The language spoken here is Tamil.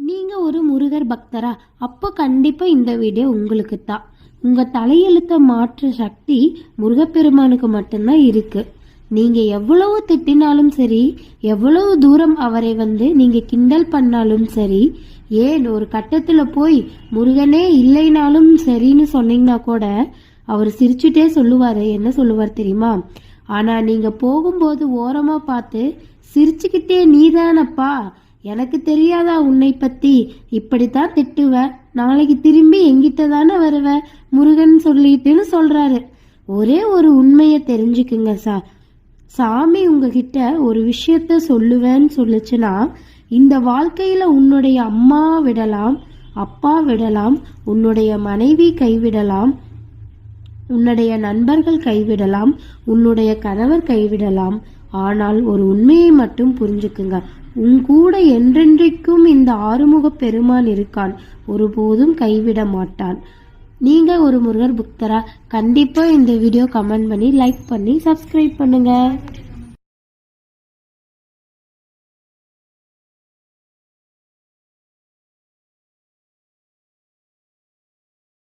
நீங்கள் ஒரு முருகர் பக்தரா? அப்போ கண்டிப்பாக இந்த வீடியோ உங்களுக்கு தான். உங்கள் தலையெழுத்தை மாற்ற சக்தி முருகப்பெருமானுக்கு மட்டும்தான் இருக்குது. நீங்கள் எவ்வளவு திட்டினாலும் சரி, எவ்வளவு தூரம் அவரை நீங்கள் கிண்டல் பண்ணாலும் சரி, ஏன் ஒரு கட்டத்தில் போய் முருகனே இல்லைனாலும் சரின்னு சொன்னீங்கன்னா கூட அவர் சிரிச்சுட்டே சொல்லுவார். என்ன சொல்லுவார் தெரியுமா? ஆனால் நீங்கள் போகும்போது ஓரமாக பார்த்து சிரிச்சுக்கிட்டே நீதானப்பா, எனக்கு தெரியாதா உன்னை பற்றி, இப்படித்தான் திட்டுவ, நாளைக்கு திரும்பி எங்கிட்ட தானே வருவ முருகன் சொல்லிட்டுன்னு சொல்கிறாரு. ஒரே ஒரு உண்மையை தெரிஞ்சுக்குங்க சாமி உங்ககிட்ட ஒரு விஷயத்த சொல்லுவேன்னு சொல்லுச்சுன்னா, இந்த வாழ்க்கையில் உன்னுடைய அம்மா விடலாம், அப்பா விடலாம், உன்னுடைய மனைவி கைவிடலாம், உன்னுடைய நண்பர்கள் கைவிடலாம், உன்னுடைய கணவர் கைவிடலாம். ஆனால் ஒரு உண்மையை மட்டும் புரிஞ்சுக்குங்க, உன் கூட என்றென்றைக்கும் இந்த ஆறுமுக பெருமான் இருக்கான், ஒருபோதும் கைவிட மாட்டான். நீங்கள் ஒரு முருகர் பக்தரா? கண்டிப்பாக இந்த வீடியோ கமெண்ட் பண்ணி லைக் பண்ணி சப்ஸ்கிரைப் பண்ணுங்க.